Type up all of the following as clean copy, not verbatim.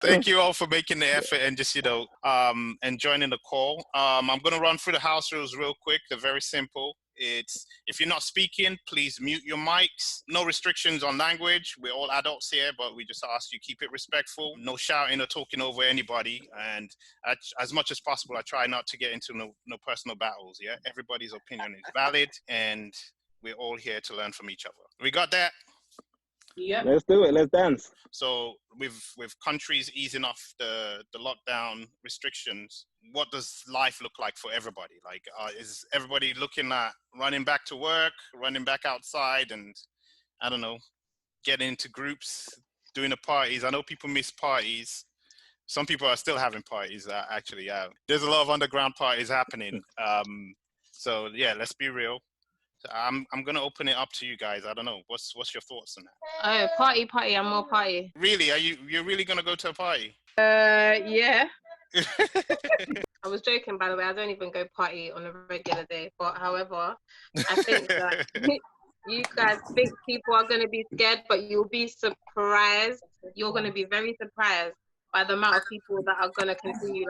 Thank you all for making the effort and just, and joining the call. I'm going to run through the house rules real quick. They're very simple. It's if you're not speaking, please mute your mics. No restrictions on language. We're all adults here, but we just ask you keep it respectful. No shouting or talking over anybody. And as much as possible, I try not to get into no personal battles. Yeah, everybody's opinion is valid, and we're all here to learn from each other. We got that? Yeah. Let's do it. Let's dance. So with countries easing off the lockdown restrictions, what does life look like for everybody? Like, is everybody looking at running back to work, running back outside, and I don't know, getting into groups, doing the parties? I know people miss parties. Some people are still having parties. Actually, there's a lot of underground parties happening. So yeah, let's be real. I'm gonna open it up to you guys. I don't know. What's your thoughts on that? Oh, party. I'm more party. Really? You're really gonna go to a party? Yeah. I was joking, by the way. I don't even go party on a regular day. But however, I think that you guys think people are gonna be scared, but you'll be surprised. You're gonna be very surprised by the amount of people that are gonna continue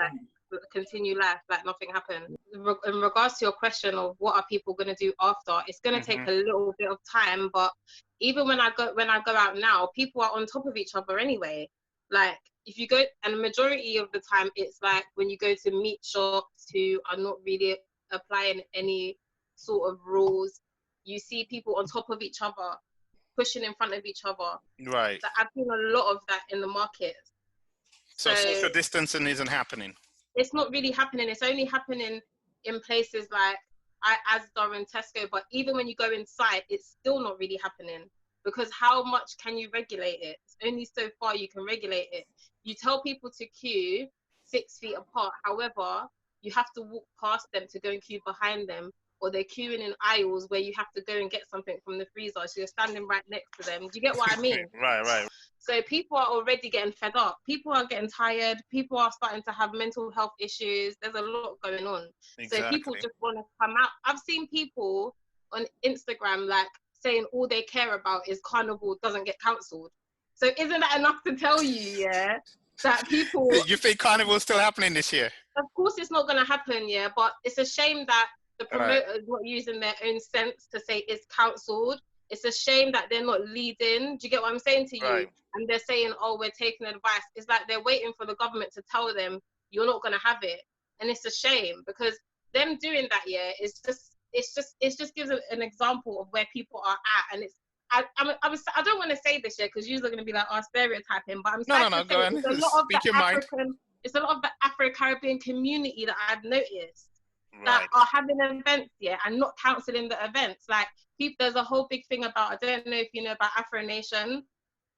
life like nothing happened. In regards to your question of what are people going to do after, it's going to take a little bit of time, but even when I go out now, people are on top of each other anyway. Like if you go, and the majority of the time it's like when you go to meat shops who are not really applying any sort of rules, you see people on top of each other, pushing in front of each other. Right. So I've seen a lot of that in the market. So social distancing isn't happening. It's not really happening. It's only happening in places like Asda and Tesco. But even when you go inside, it's still not really happening, because how much can you regulate it? It's only so far you can regulate it. You tell people to queue 6 feet apart. However, you have to walk past them to go and queue behind them, or they're queuing in aisles where you have to go and get something from the freezer. So you're standing right next to them. Do you get what I mean? Right. So people are already getting fed up. People are getting tired. People are starting to have mental health issues. There's a lot going on. Exactly. So people just want to come out. I've seen people on Instagram like saying all they care about is Carnival doesn't get cancelled. So isn't that enough to tell you, yeah, that people... You think Carnival is still happening this year? Of course it's not going to happen, yeah, but it's a shame that the promoters not using their own sense to say it's cancelled. It's a shame that they're not leading. Do you get what I'm saying to you? Right. And they're saying, oh, we're taking advice. It's like they're waiting for the government to tell them you're not going to have it. And it's a shame, because them doing that, yeah, it just gives an example of where people are at. And I don't want to say this yet, because you're going to be like, stereotyping, but I'm saying no, go ahead. it's a lot of the Afro-Caribbean community that I've noticed. Right. That are having events, yeah, and not cancelling the events. Like, there's a whole big thing about, I don't know if you know about Afro Nation.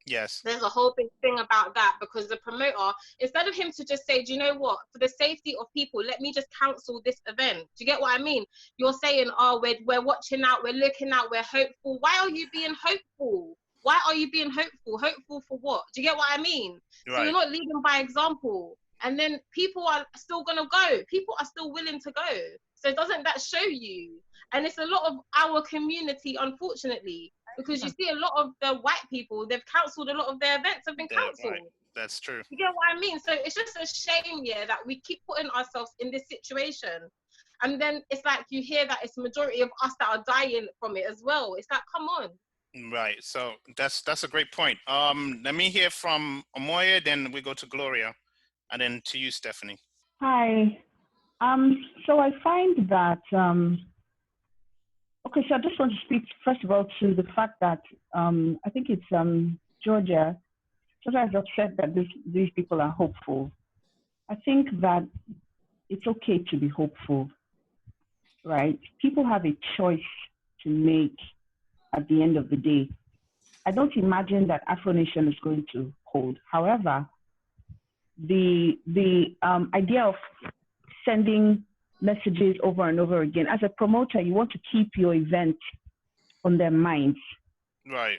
Yes. There's a whole big thing about that, because the promoter, instead of him to just say, do you know what, for the safety of people, let me just cancel this event. Do you get what I mean? You're saying, oh, we're watching out, we're looking out, we're hopeful. Why are you being hopeful? Why are you being hopeful? Hopeful for what? Do you get what I mean? Right. So you're not leading by example. And then people are still going to go. People are still willing to go. So doesn't that show you? And it's a lot of our community, unfortunately, because you see a lot of the white people, they've cancelled a lot of their events, have been cancelled. Right. That's true. You get what I mean? So it's just a shame, yeah, that we keep putting ourselves in this situation. And then it's like you hear that it's the majority of us that are dying from it as well. It's like, come on. Right. So that's a great point. Let me hear from Omoye, then we go to Gloria. And then to you, Stephanie. Hi. So I find that, okay, so I just want to speak, first of all, to the fact that I think it's Georgia, sometimes I've said that these people are hopeful. I think that it's okay to be hopeful, right? People have a choice to make at the end of the day. I don't imagine that Afro Nation is going to hold. However, the idea of sending messages over and over again, as a promoter, you want to keep your event on their minds. Right.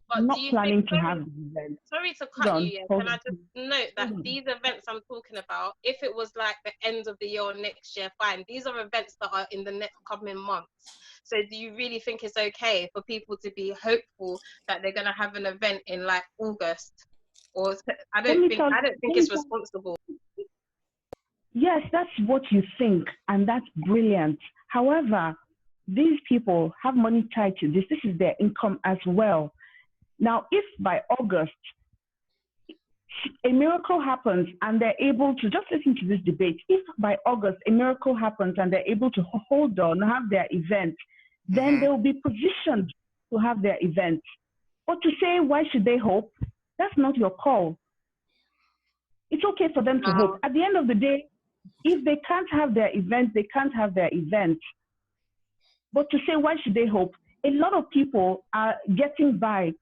But I'm not planning to have the event. Sorry to cut you, yeah. Can I just note that these events I'm talking about, if it was like the end of the year or next year, fine. These are events that are in the next coming months. So do you really think it's okay for people to be hopeful that they're going to have an event in like August or I Let don't me think tell I don't think let me it's tell responsible. Yes, that's what you think, and that's brilliant. However, these people have money tied to this. This is their income as well. Now, if by August a miracle happens and they're able to just listen to this debate, if by August a miracle happens and they're able to hold on, have their event, then they will be positioned to have their event. But to say, why should they hope? That's not your call. It's okay for them to hope. At the end of the day, if they can't have their event, they can't have their event. But to say, why should they hope? A lot of people are getting by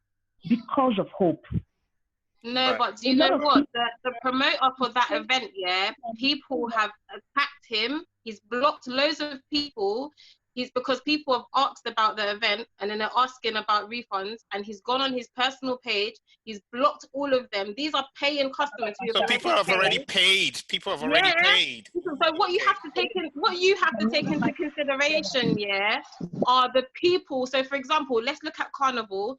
because of hope. No, Right. but do you know what? The promoter for that event, yeah, people have attacked him. He's blocked loads of people. He's because people have asked about the event and then they're asking about refunds, and he's gone on his personal page. He's blocked all of them. These are paying customers who So have people already have already paid. paid. People have already paid. So what you have to take into consideration, yeah, are the people. So for example, let's look at Carnival.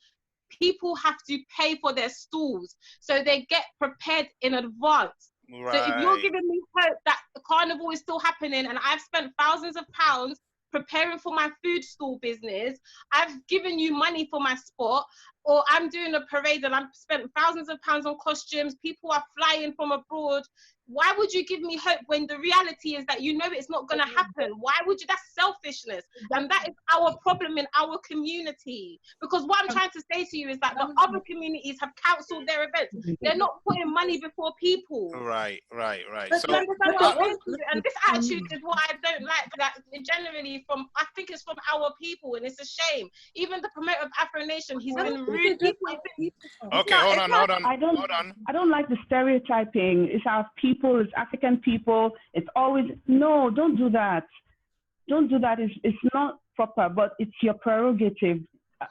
People have to pay for their stalls, so they get prepared in advance. Right. So if you're giving me hope that the Carnival is still happening and I've spent thousands of pounds preparing for my food stall business, I've given you money for my spot, or I'm doing a parade and I've spent thousands of pounds on costumes, people are flying from abroad, why would you give me hope when the reality is that you know it's not going to happen? Why would you? That's selfishness. And that is our problem in our community. Because what I'm trying to say to you is that the other communities have cancelled their events. They're not putting money before people. Right. So, you understand what I'm saying to you? And this attitude is what I don't like. That generally I think it's from our people, and it's a shame. Even the promoter of Afro Nation, he's been rude. Okay, hold on. I don't like the stereotyping. It's our people, it's African people. It's always, no, don't do that. Don't do that. It's not proper, but it's your prerogative.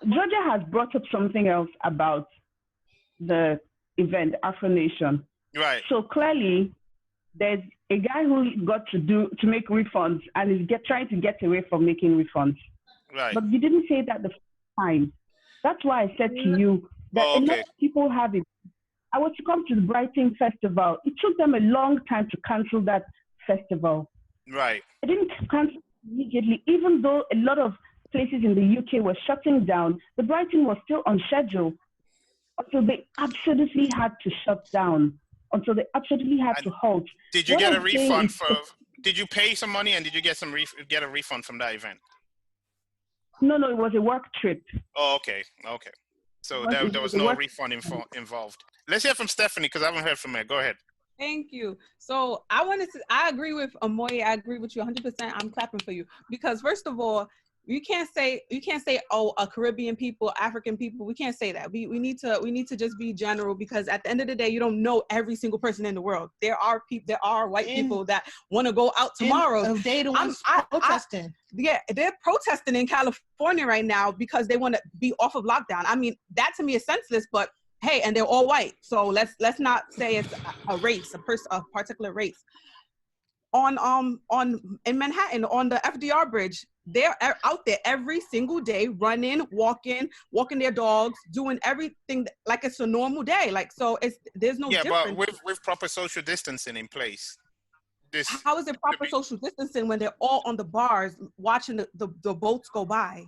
Georgia has brought up something else about the event, Afro Nation. Right. So clearly, there's a guy who got to make refunds and is trying to get away from making refunds. Right. But you didn't say that the first time. That's why I said to you that a lot of people have it. I was to come to the Brighton Festival. It took them a long time to cancel that festival. Right. They didn't cancel immediately, even though a lot of places in the UK were shutting down. The Brighton was still on schedule until they absolutely had to shut down, until they absolutely had to halt. Did you get a refund did you pay some money and did you get get a refund from that event? No, it was a work trip. Oh, okay. So there was no refund involved. Let's hear from Stephanie because I haven't heard from her. Go ahead. Thank you. So I agree with Amoye. I agree with you 100%. I'm clapping for you because first of all, you can't say, oh, a Caribbean people, African people. We can't say that. We need to just be general because at the end of the day, you don't know every single person in the world. There are white people that want to go out tomorrow. They the ones protesting. Yeah, they're protesting in California right now because they want to be off of lockdown. I mean, that to me is senseless, but hey, and they're all white. So let's not say it's a race, a particular race. In Manhattan on the FDR bridge, they're out there every single day, running, walking their dogs, doing everything like it's a normal day. Like, so there's no difference. But with proper social distancing in place. How is it proper social distancing when they're all on the bars watching the boats go by?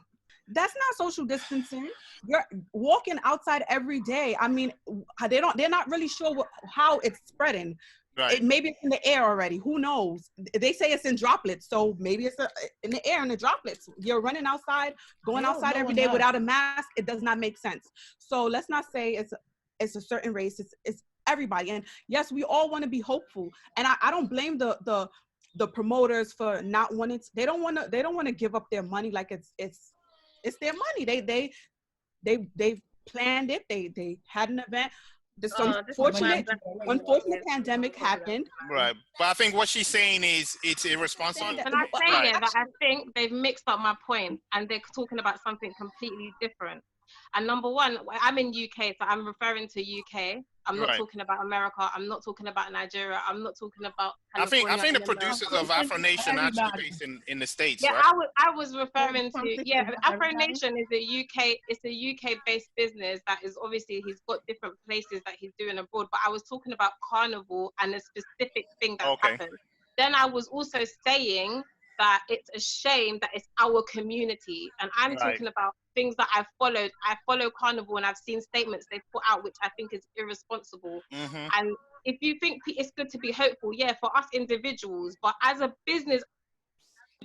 That's not social distancing. You're walking outside every day. I mean, they're not really sure how it's spreading. Right. Maybe it's in the air already. Who knows? They say it's in droplets, so maybe it's in the air in the droplets. You're running outside, going outside every day without a mask. It does not make sense. So let's not say it's a certain race. It's everybody. And yes, we all want to be hopeful. And I don't blame the promoters for not wanting. They don't want to give up their money like it's their money. They planned it. They had an event. This unfortunate pandemic happened. Right. But I think what she's saying is it's irresponsible. And I'm saying that I think they've mixed up my point and they're talking about something completely different. And number one, I'm in UK, so I'm referring to UK. I'm not Right. talking about America. I'm not talking about Nigeria. I'm not talking about I think California the in America. producers of Afro Nation are actually Everybody. based in the States, Yeah, right? I was referring to, Conversation yeah, about Afro everybody. Nation is a UK, it's a UK based business that is obviously, he's got different places that he's doing abroad, but I was talking about Carnival and a specific thing that's Okay. happened. Then I was also saying that it's a shame that it's our community, and I'm Right. talking about things that I've followed. I follow Carnival, and I've seen statements they've put out which I think is irresponsible. Mm-hmm. And if you think it's good to be hopeful, yeah, for us individuals, but as a business,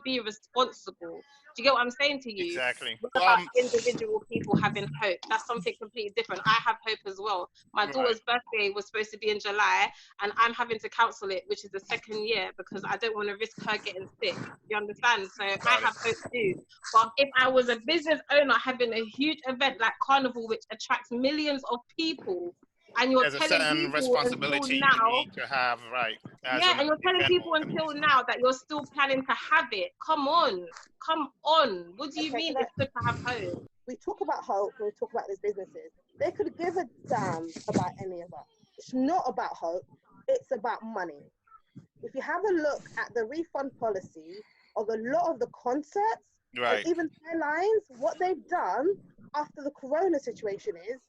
be responsible. Do you get what I'm saying to you? Exactly. What about individual people having hope? That's something completely different. I have hope as well. My Right. daughter's birthday was supposed to be in July, and I'm having to cancel it, which is the second year, because I don't want to risk her getting sick. You understand? So I Got it. have hope too. But if I was a business owner having a huge event like Carnival, which attracts millions of people, and you're There's a telling certain people until responsibility you now, need to have, right? As yeah, an and you're telling event people organizer. until now that you're still planning to have it. Come on. Come on. What do you mean it's good to have hope? We talk about hope when we talk about these businesses. They could give a damn about any of us. It's not about hope, it's about money. If you have a look at the refund policy of a lot of the concerts Right. and even airlines, what they've done after the corona situation is,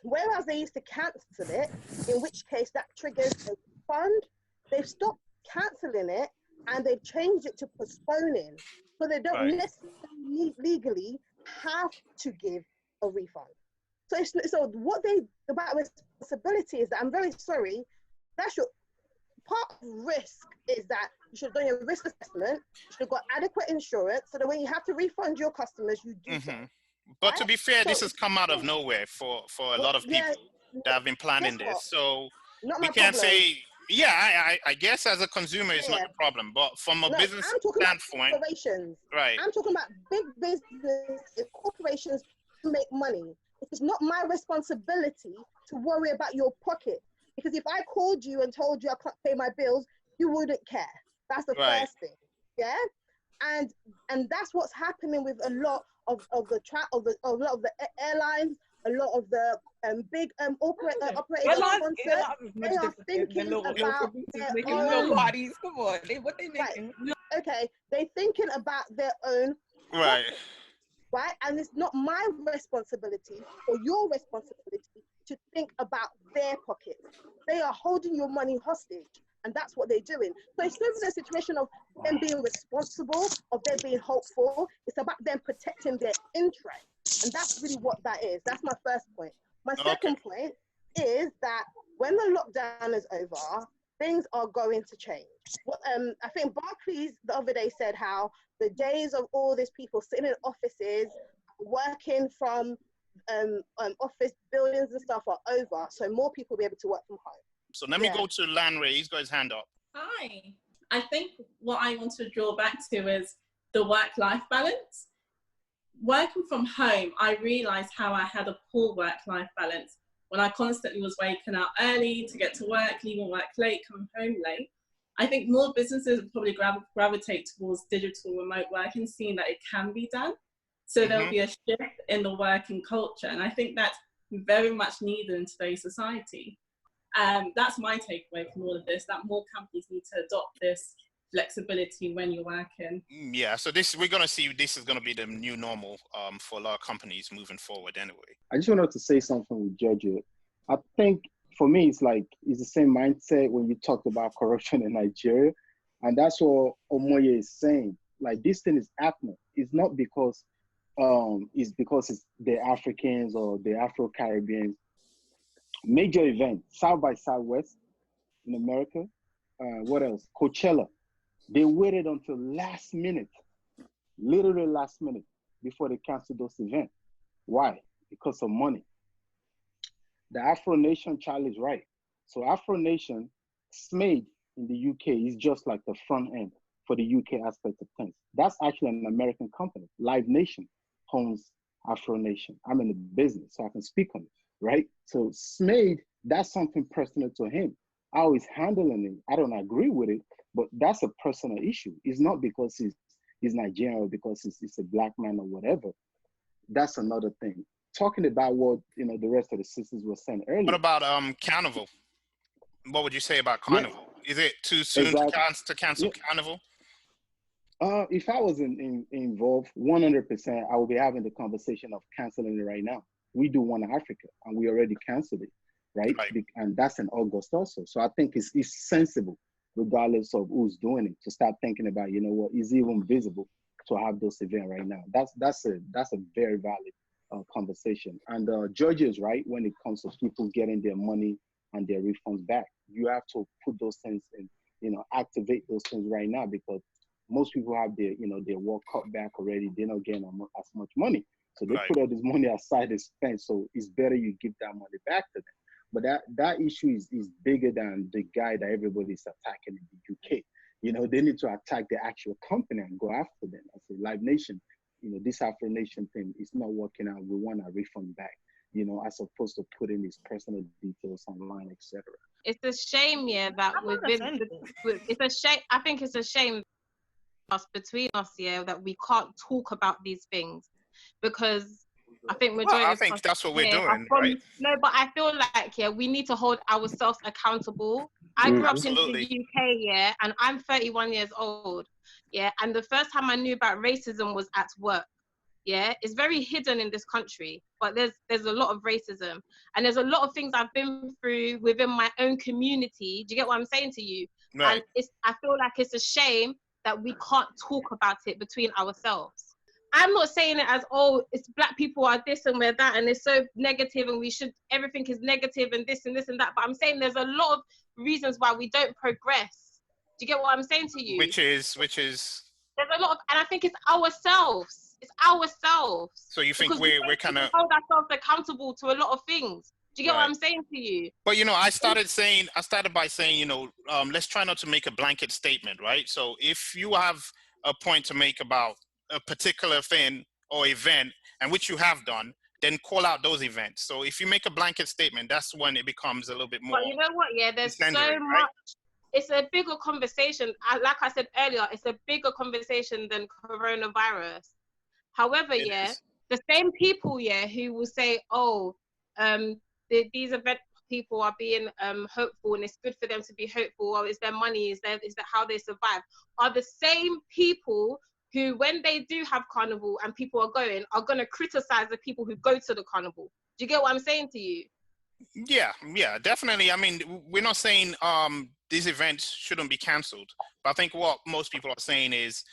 whereas they used to cancel it, in which case that triggers a fund, they've stopped cancelling it and they've changed it to postponing. So they don't Right. necessarily legally have to give a refund. So what they, about responsibility is that, I'm very sorry, that's your part of risk, is that you should have done your risk assessment, you should have got adequate insurance, so that when you have to refund your customers, you do so. Mm-hmm. But to be fair, this has come out of nowhere for a lot of people that have been planning guess this. what? So Not we my can't problem. say, yeah, I guess as a consumer, it's not Yeah. the problem. But from a No, business I'm talking about standpoint, corporations. right? I'm talking about big businesses, corporations to make money. It is not my responsibility to worry about your pocket. Because if I called you and told you I can't pay my bills, you wouldn't care. That's the Right. first thing. Yeah? And that's what's happening with a lot of the airlines, a lot of the big operators of concerts. They are thinking about their making own. little parties. Come on, what they Right. making? Okay, they're thinking about their own Right. pocket, right? And it's not my responsibility or your responsibility to think about their pockets. They are holding your money hostage, and that's what they're doing. So it's never a situation of them being responsible, of them being hopeful. It's about them protecting their interest, and that's really what that is. That's my first point. My second point is that when the lockdown is over, things are going to change. I think Barclays the other day said how the days of all these people sitting in offices, working from office buildings and stuff are over. So more people will be able to work from home. So let me go to Lanray. He's got his hand up. Hi. I think what I want to draw back to is the work-life balance. Working from home, I realized how I had a poor work-life balance when I constantly was waking up early to get to work, leaving work late, coming home late. I think more businesses would probably gravitate towards digital remote working, seeing that it can be done. So there'll be a shift in the working culture. And I think that's very much needed in today's society. That's my takeaway from all of this, that more companies need to adopt this flexibility when you're working. Yeah, so we're going to see this is going to be the new normal for a lot of companies moving forward anyway. I just wanted to say something with Georgia. I think for me, it's the same mindset when you talked about corruption in Nigeria. And that's what Omoye is saying. Like, this thing is happening. It's not because it's the Africans or the Afro-Caribbeans. Major event, South by Southwest in America. What else? Coachella. They waited until last minute, literally last minute, before they canceled those events. Why? Because of money. The Afro Nation child is right. So Afro Nation, SMAID in the UK is just like the front end for the UK aspect of things. That's actually an American company. Live Nation owns Afro Nation. I'm in the business, so I can speak on it, right? So SMAID, that's something personal to him. How he's handling it, I don't agree with it, but that's a personal issue. It's not because he's Nigerian or because he's a black man or whatever. That's another thing. talking about what the rest of the sisters were saying earlier. What about Carnival? What would you say about Carnival? Yeah, Is it too soon exactly. to cancel Carnival? If I was involved, 100%, I would be having the conversation of canceling it right now. We do one in Africa, and we already canceled it, right? And that's in August also. So I think it's sensible, regardless of who's doing it, to start thinking about, what is even visible to have those events right now. That's a very valid conversation. And Georgia is right when it comes to people getting their money and their refunds back. You have to put those things in, activate those things right now, because most people have their work cut back already. They're not getting as much money. So they put all this money aside to spend. So it's better you give that money back to them. But that issue is bigger than the guy that everybody's attacking in the UK. They need to attack the actual company and go after them. I say, Live Nation, this Afro Nation thing is not working out. We want a refund back, as opposed to putting these personal details online, etc. It's a shame, that it's a shame. I think it's a shame between us, that we can't talk about these things, because I think majority I think that's what we're doing, right? No, but I feel like we need to hold ourselves accountable. I grew up in the UK, and I'm 31 years old, and the first time I knew about racism was at work. It's very hidden in this country, but there's a lot of racism, and there's a lot of things I've been through within my own community. Do you get what I'm saying to you? Right. And I feel like it's a shame that we can't talk about it between ourselves. I'm not saying it as, it's black people are this and we're that, and it's so negative, and everything is negative and this and this and that. But I'm saying there's a lot of reasons why we don't progress. Do you get what I'm saying to you? Which is? There's a lot of, and I think it's ourselves. It's ourselves. So you think we're kind of hold ourselves accountable to a lot of things. Do you get what I'm saying to you? But I started by saying, let's try not to make a blanket statement, right? So if you have a point to make about a particular thing or event, and which you have done, then call out those events. So if you make a blanket statement, that's when it becomes a little bit more. But you know what? There's so much. It's a bigger conversation. Like I said earlier, it's a bigger conversation than coronavirus. However, the same people, who will say, these event people are being hopeful, and it's good for them to be hopeful, or it's their money, is that how they survive, are the same people who, when they do have carnival and people are going to criticize the people who go to the carnival. Do you get what I'm saying to you? Yeah, definitely. I mean, we're not saying these events shouldn't be cancelled, but I think what most people are saying is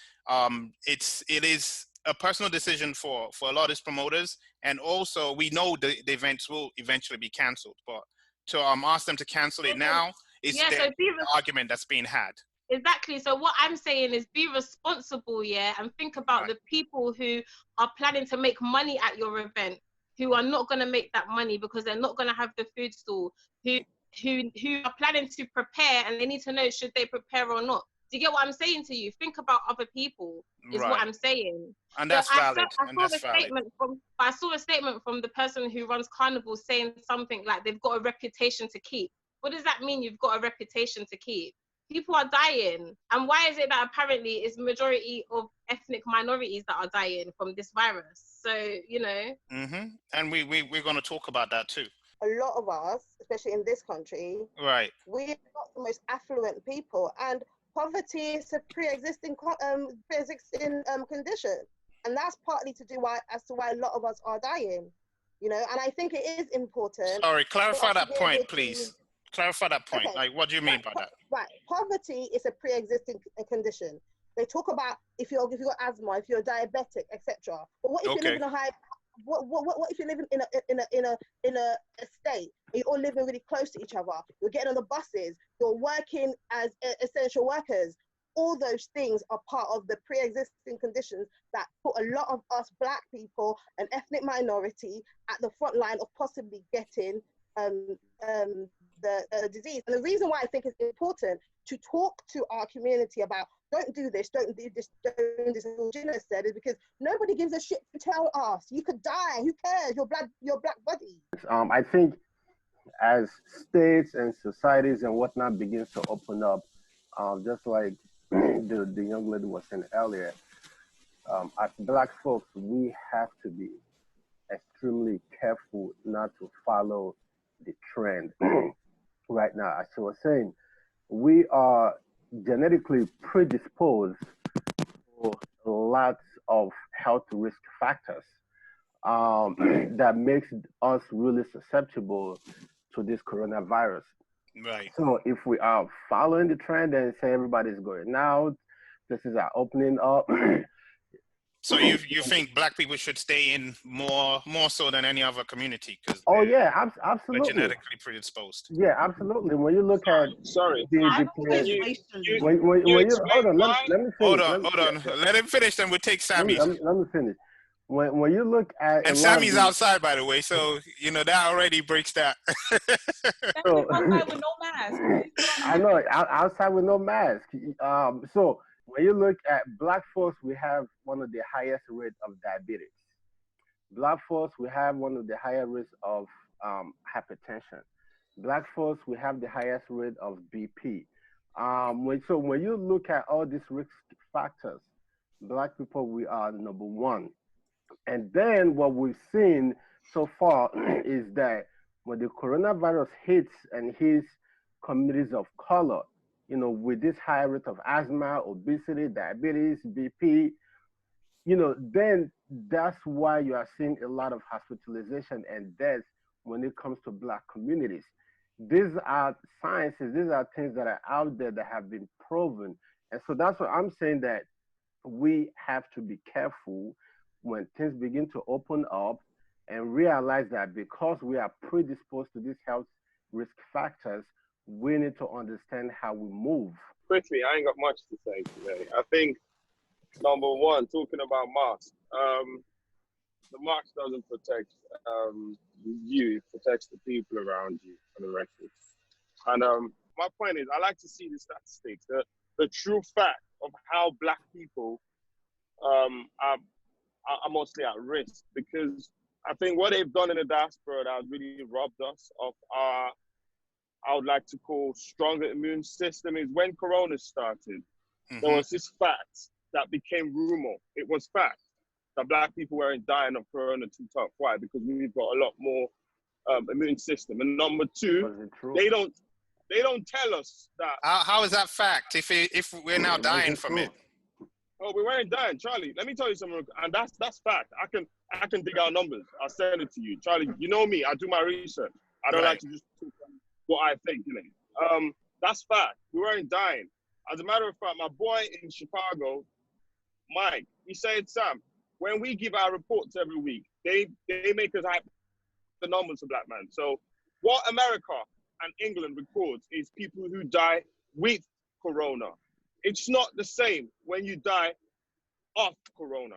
it is a personal decision for a lot of these promoters, and also we know the events will eventually be cancelled, but to ask them to cancel it now is the argument that's being had. Exactly. So what I'm saying is be responsible, and think about the people who are planning to make money at your event, who are not going to make that money because they're not going to have the food stall, who are planning to prepare, and they need to know should they prepare or not. Do you get what I'm saying to you? Think about other people is what I'm saying. And that's valid. I saw a statement from the person who runs Carnival saying something like they've got a reputation to keep. What does that mean, you've got a reputation to keep? People are dying. And why is it that apparently it's majority of ethnic minorities that are dying from this virus? So, And we're going to talk about that too. A lot of us, especially in this country, we're not the most affluent people, and poverty is a pre-existing condition, and that's partly to do why a lot of us are dying. And I think it is important. Sorry, clarify that point, please. Clarify that point. Okay. Like, what do you mean by that? Right. Poverty is a pre-existing condition. They talk about if you've got asthma, if you're diabetic, etc. But what if you live in a high? What if you're living in a estate? You're all living really close to each other. You're getting on the buses. You're working as essential workers. All those things are part of the pre-existing conditions that put a lot of us Black people and ethnic minority at the front line of possibly getting the disease. And the reason why I think it's important to talk to our community about don't do this, don't do this, don't do this, as Gina said, is because nobody gives a shit to tell us. You could die, who cares? Your black body. I think as states and societies and whatnot begins to open up, just like the young lady was saying earlier, as Black folks, we have to be extremely careful not to follow the trend. Right now, as I was saying, we are genetically predisposed for lots of health risk factors that makes us really susceptible to this coronavirus. Right. So if we are following the trend and say everybody's going out, places are opening up. So you think black people should stay in more so than any other community because Oh yeah, we're absolutely. genetically predisposed? Yeah, absolutely. When you look at Sorry. the Can plan, you when you explain hold on, why? let me Hold finish. on, hold on. Let him finish, then we'll take Sammy's. Let me finish. When you look at a And lot of Sammy's the outside, by the way, so that already breaks that. Sammy's outside with no mask. I know outside with no mask. So when you look at black folks, we have one of the highest rate of diabetes. Black folks, we have one of the higher rates of hypertension. Black folks, we have the highest rate of BP. When you look at all these risk factors, black people, we are number one. And then what we've seen so far is that when the coronavirus hits and hits communities of color, with this high rate of asthma, obesity, diabetes, BP, then that's why you are seeing a lot of hospitalization and deaths when it comes to black communities. These are sciences, these are things that are out there that have been proven. And so that's what I'm saying, that we have to be careful when things begin to open up and realize that because we are predisposed to these health risk factors, we need to understand how we move. Quickly, I ain't got much to say today. I think number one, talking about masks. The mask doesn't protect you; it protects the people around you for the record. And my point is, I like to see the statistics, the true fact of how black people are mostly at risk, because I think what they've done in the diaspora that has really robbed us of our, I would like to call, stronger immune system is when Corona started. There was this fact that became rumor. It was fact that black people weren't dying of Corona too tough. Why? Because we've got a lot more immune system. And number two, they don't tell us that. How is that fact if we're now dying from it? Oh, we weren't dying, Charlie. Let me tell you something, and that's fact. I can dig out numbers. I'll send it to you, Charlie. You know me. I do my research. I don't like to just talk what I think. That's fact. We weren't dying. As a matter of fact, my boy in Chicago, Mike, he said, Sam, when we give our reports every week, they make us hype the numbers of black men. So what America and England records is people who die with Corona. It's not the same when you die of Corona.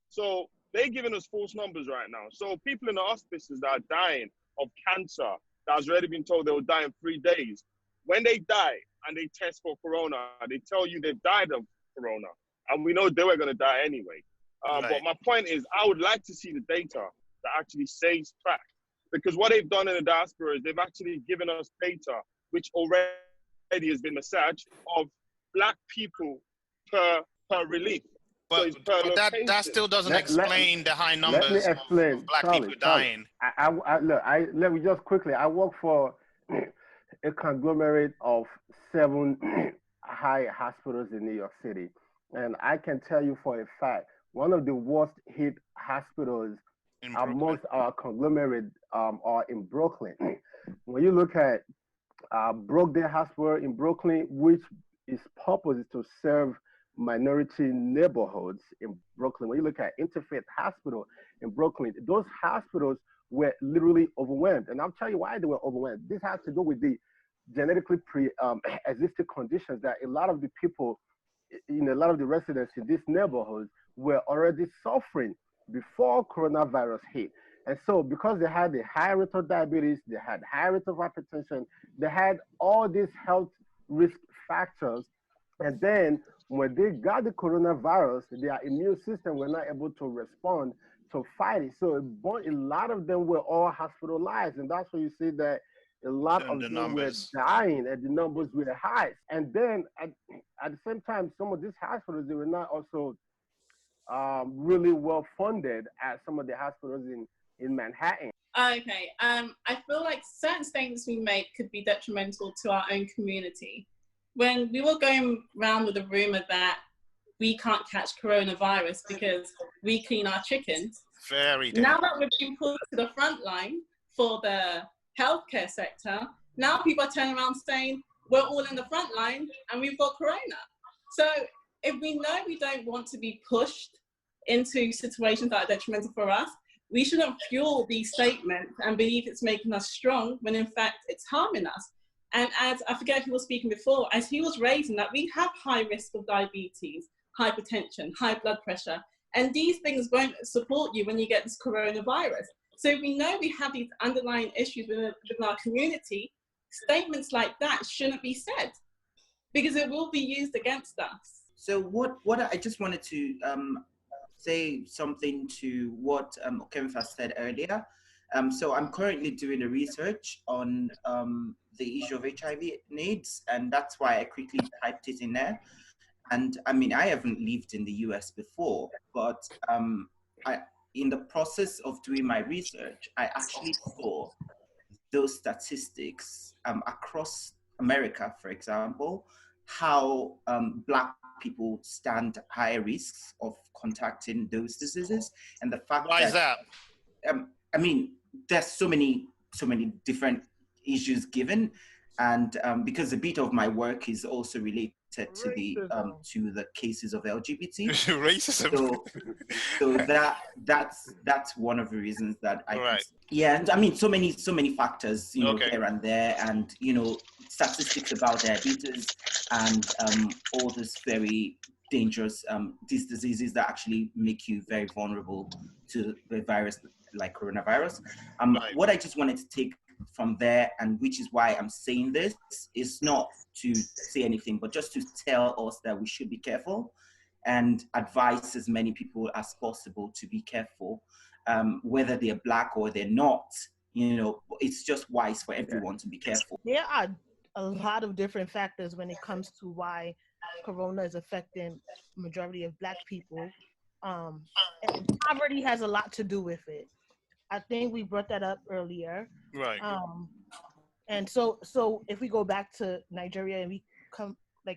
So they're giving us false numbers right now. So people in the hospices that are dying of cancer, that has already been told they will die in 3 days, when they die and they test for Corona, they tell you they've died of Corona. And we know they were going to die anyway. But my point is, I would like to see the data that actually says fact. Because what they've done in the diaspora is they've actually given us data which already has been massaged of black people per relief. But that still doesn't explain the high numbers let me explain, of black Charlie, people dying. Let me just quickly. I work for a conglomerate of 7 high hospitals in New York City, and I can tell you for a fact, one of the worst hit hospitals amongst our conglomerate are in Brooklyn. When you look at Brookdale Hospital in Brooklyn, which its purpose is to serve minority neighborhoods in Brooklyn. When you look at Interfaith Hospital in Brooklyn, those hospitals were literally overwhelmed. And I'll tell you why they were overwhelmed. This has to do with the genetically existing conditions that a lot of the people, a lot of the residents in these neighborhoods were already suffering before coronavirus hit. And so because they had a high rate of diabetes, they had high rate of hypertension, they had all these health risk factors. And then when they got the coronavirus, their immune system were not able to respond to fight it. So a lot of them were all hospitalized. And that's why you see that a lot of them were dying and the numbers were high. And then at the same time, some of these hospitals, they were not also really well funded as some of the hospitals in Manhattan. Okay. I feel like certain statements we make could be detrimental to our own community. When we were going around with the rumor that we can't catch coronavirus because we clean our chickens. Very now dangerous. that we've been put to the front line for the healthcare sector, now people are turning around saying we're all in the front line and we've got corona. So if we know we don't want to be pushed into situations that are detrimental for us, we shouldn't fuel these statements and believe it's making us strong when in fact it's harming us. And as I forget who was speaking before, as he was raising that we have high risk of diabetes, hypertension, high blood pressure, and these things won't support you when you get this coronavirus. So we know we have these underlying issues within our community. Statements like that shouldn't be said because it will be used against us. So what I just wanted to say something to what Okemfa said earlier. So I'm currently doing a research on the issue of HIV and AIDS, and that's why I quickly typed it in there. And I mean, I haven't lived in the US before, but in the process of doing my research, I actually saw those statistics across America, for example, how Black people stand higher risks of contacting those diseases, and the fact Why is that? I mean, there's so many different issues given, and because a bit of my work is also related to the cases of LGBT racism. So that's one of the reasons that I right. Yeah, and I mean so many factors, here and there, and statistics about diabetes and all this very dangerous these diseases that actually make you very vulnerable to the virus like coronavirus. Right. What I just wanted to take from there, and which is why I'm saying this, is not to say anything, but just to tell us that we should be careful and advise as many people as possible to be careful, whether they're Black or they're not. It's just wise for everyone to be careful. There are a lot of different factors when it comes to why corona is affecting majority of Black people, and poverty has a lot to do with it. I think we brought that up earlier. Right. And so if we go back to Nigeria and we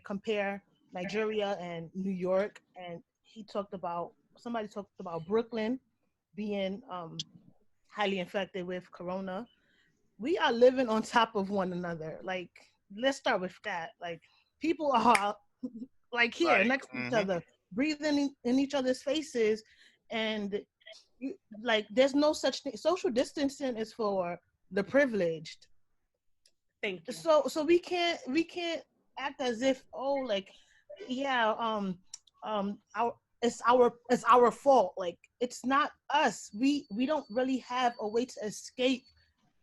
compare Nigeria and New York, and somebody talked about Brooklyn being highly infected with corona. We are living on top of one another. Like, let's start with that. Like, people are like here next to each other, breathing in each other's faces, and there's no such thing. Social distancing is for the privileged. Thank you. So we can't act as if it's our fault. Like, it's not us. We don't really have a way to escape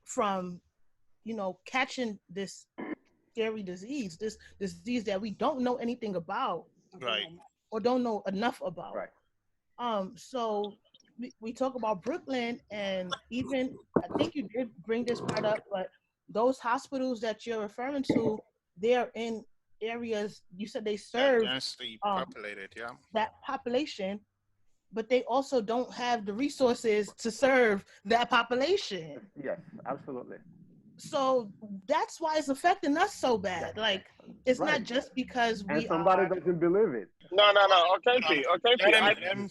from catching this scary disease, this disease that we don't know anything about, right, or don't know enough about. Right. So we talk about Brooklyn, and even I think you did bring this part up, but those hospitals that you're referring to, they're in areas you said they serve densely populated, that population, but they also don't have the resources to serve that population. Yes, absolutely. So that's why it's affecting us so bad. Like, it's not just because and somebody doesn't believe it. No. Okay, I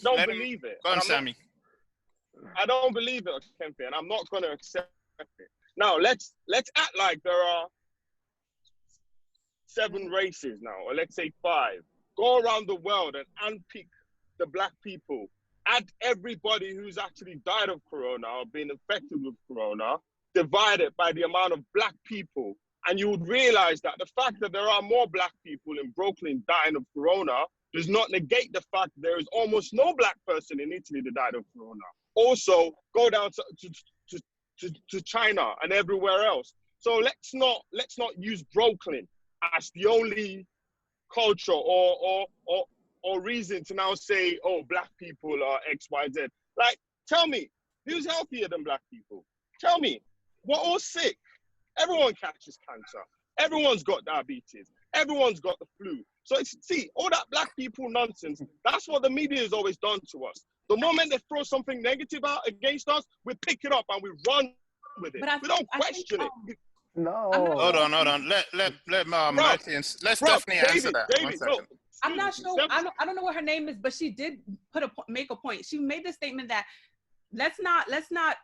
don't believe it. Go on, Sammy. I don't believe it, Kempe, and I'm not going to accept it. Now, let's act like there are 7 races now, or let's say 5. Go around the world and unpick the Black people. Add everybody who's actually died of corona or been infected with corona, divide it by the amount of Black people, and you would realize that the fact that there are more Black people in Brooklyn dying of corona does not negate the fact that there is almost no Black person in Italy that died of corona. Also, go down to China and everywhere else. So let's not use Brooklyn as the only culture or reason to now say, oh, Black people are X, Y, Z. Like, tell me, who's healthier than Black people? Tell me. We're all sick. Everyone catches cancer. Everyone's got diabetes. Everyone's got the flu. So see, all that black people nonsense, that's what the media has always done to us. The moment they throw something negative out against us, we pick it up and we run with it. We don't question it. No. Hold on. Let Mercy and let's definitely answer that. David, 1 second. I'm not sure. I don't know what her name is, but she did make a point. She made the statement that let's not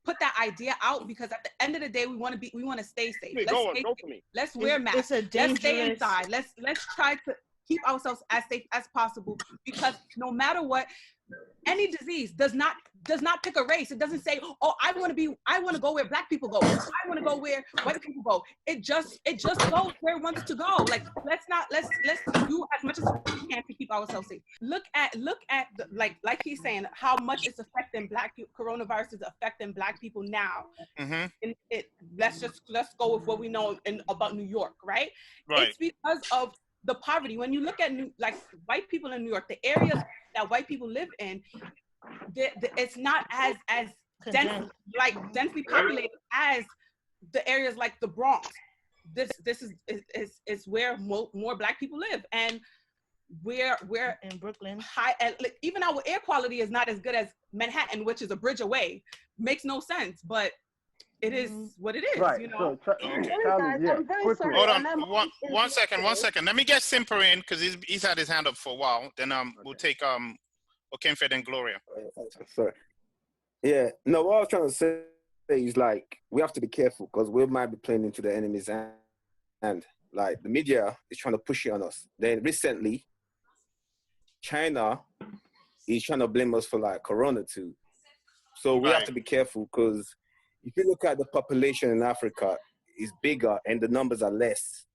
put that idea out, because at the end of the day, we want to stay safe. Let's wear masks. Let's stay inside. Let's try to keep ourselves as safe as possible, because no matter what, any disease does not pick a race. It doesn't say, oh, I want to go where black people go. I want to go where white people go. It just goes where it wants to go. Like, let's do as much as we can to keep ourselves safe. Look at the, like he's saying, how much it's affecting coronavirus is affecting black people now. Mm-hmm. Let's go with what we know about New York, right? It's because of the poverty. When you look at white people in New York, the areas that white people live in, it's not as densely populated as the areas like the Bronx. This is where more black people live, and we're in Brooklyn. Even our air quality is not as good as Manhattan, which is a bridge away. Makes no sense, but it is what it is, right. you know. So, Charlie, hold on, one second. Let me get Simper in, because he's had his hand up for a while. Then we'll take Okenfed and Gloria. Sorry. Yeah. No, what I was trying to say is, like, we have to be careful, because we might be playing into the enemy's hand. Like, the media is trying to push it on us. Then recently, China is trying to blame us for like Corona too. So we have to be careful, because if you look at the population in Africa, it's bigger and the numbers are less.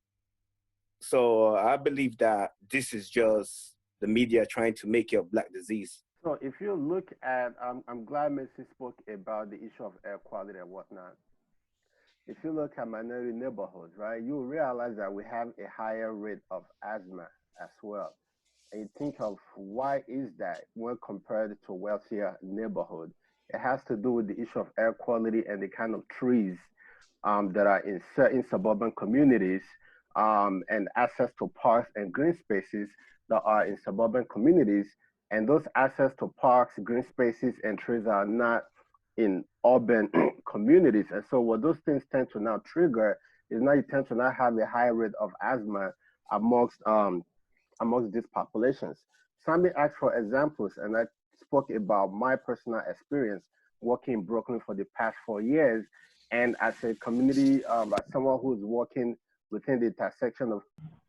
So I believe that this is just the media trying to make it a black disease. So if you look at, I'm glad Messi spoke about the issue of air quality and whatnot. If you look at minority neighborhoods, right, you realize that we have a higher rate of asthma as well. And you think of why is that when compared to wealthier neighborhoods. It has to do with the issue of air quality and the kind of trees that are in certain suburban communities, and access to parks and green spaces that are in suburban communities. And those access to parks, green spaces, and trees are not in urban communities. And so what those things tend to now trigger is now you tend to now have a high rate of asthma amongst these populations. Sammy asked for examples, and I spoke about my personal experience working in Brooklyn for the past 4 years. And as a community, as someone who's working within the intersection of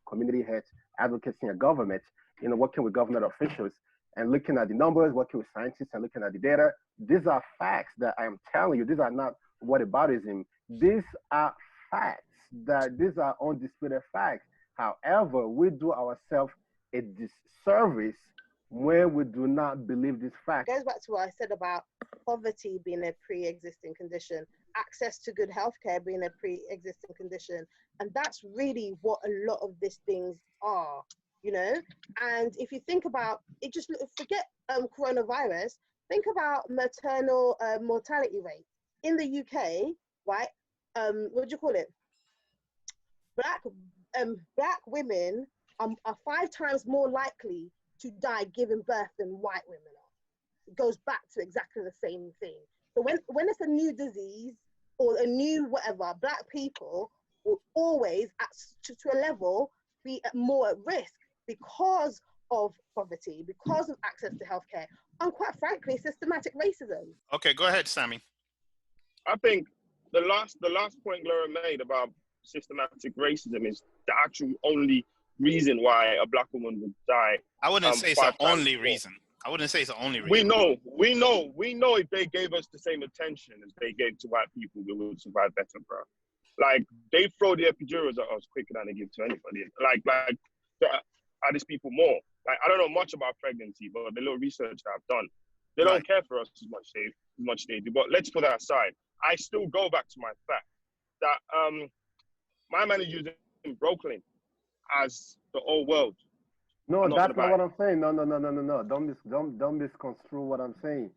community health, advocacy, and government, working with government officials and looking at the numbers, working with scientists and looking at the data, these are facts that I'm telling you. These are not whataboutism. These are facts, these are undisputed facts. However, we do ourselves a disservice when we do not believe these facts. It goes back to what I said about poverty being a pre-existing condition, access to good healthcare being a pre-existing condition. And that's really what a lot of these things are, And if you think about it, just forget coronavirus, think about maternal mortality rate. In the UK, right, what do you call it? Black women are 5 times more likely to die giving birth than white women are. It goes back to exactly the same thing. So when it's a new disease or a new whatever, black people will always, to a level, be more at risk because of poverty, because of access to healthcare, and quite frankly, systematic racism. Okay, go ahead, Sammy. I think the last point Laura made about systematic racism is the actual only reason why a black woman would die. I wouldn't say it's the only reason. We know if they gave us the same attention as they gave to white people, we would survive better, bro. Like, they throw the epidurals at us quicker than they give to anybody. Like are these people more? Like, I don't know much about pregnancy, but the little research that I've done, they don't care for us as much they do. But let's put that aside. I still go back to my fact that my manager in Brooklyn as the whole world. No, that's not what I'm saying. No. Don't misconstrue what I'm saying.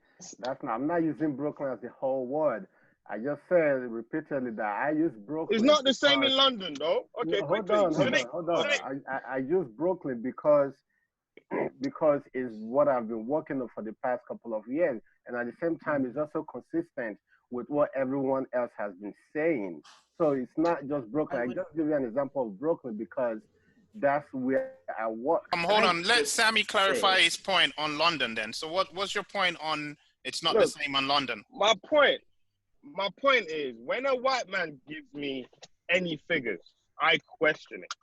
I'm not using Brooklyn as the whole world. I just said repeatedly that I use It's Brooklyn not the same because in London, though. Okay, no, hold quickly. on, hold Cynic, on, hold on. cynic. I use Brooklyn because it's what I've been working on for the past couple of years, and at the same time, it's also consistent with what everyone else has been saying. So it's not just Brooklyn. I just give you an example of Brooklyn because that's where I work. Hold on. Let Just Sammy clarify say, his point on London then. So what's your point on it's not the Look, same on London? my point is, when a white man gives me any figures, I question it.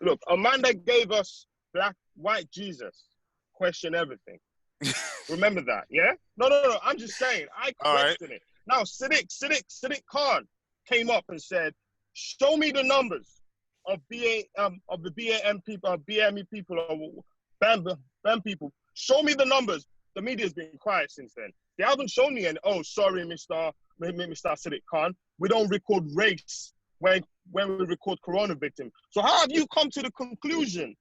Look, Amanda gave us black, white Jesus. Question everything. Remember that, yeah? No. I'm just saying, I All right. question it. Now, Siddiq Khan came up and said, "Show me the numbers of of the BAM people, of BME people, or BAM people. Show me the numbers." The media's been quiet since then. They haven't shown me any. Oh, sorry, Mr. Siddiq Khan, we don't record race when we record corona victims. So how have you come to the conclusion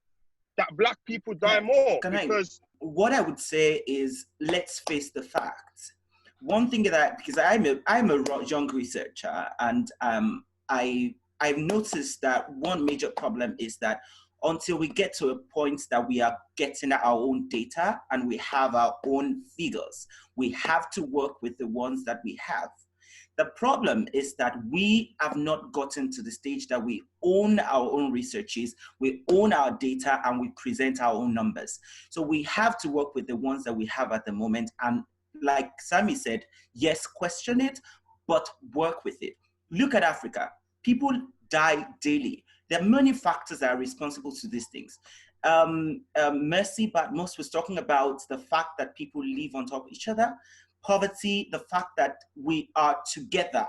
that black people die more? Because what I would say is, let's face the facts. One thing that, because I'm a young researcher, and I've noticed that one major problem is that until we get to a point that we are getting our own data and we have our own figures, we have to work with the ones that we have. The problem is that we have not gotten to the stage that we own our own researches, we own our data, and we present our own numbers. So we have to work with the ones that we have at the moment. And like Sammy said, yes, question it, but work with it. Look at Africa. People die daily. There are many factors that are responsible to these things. Mercy Batmos was talking about the fact that people live on top of each other. Poverty, the fact that we are together,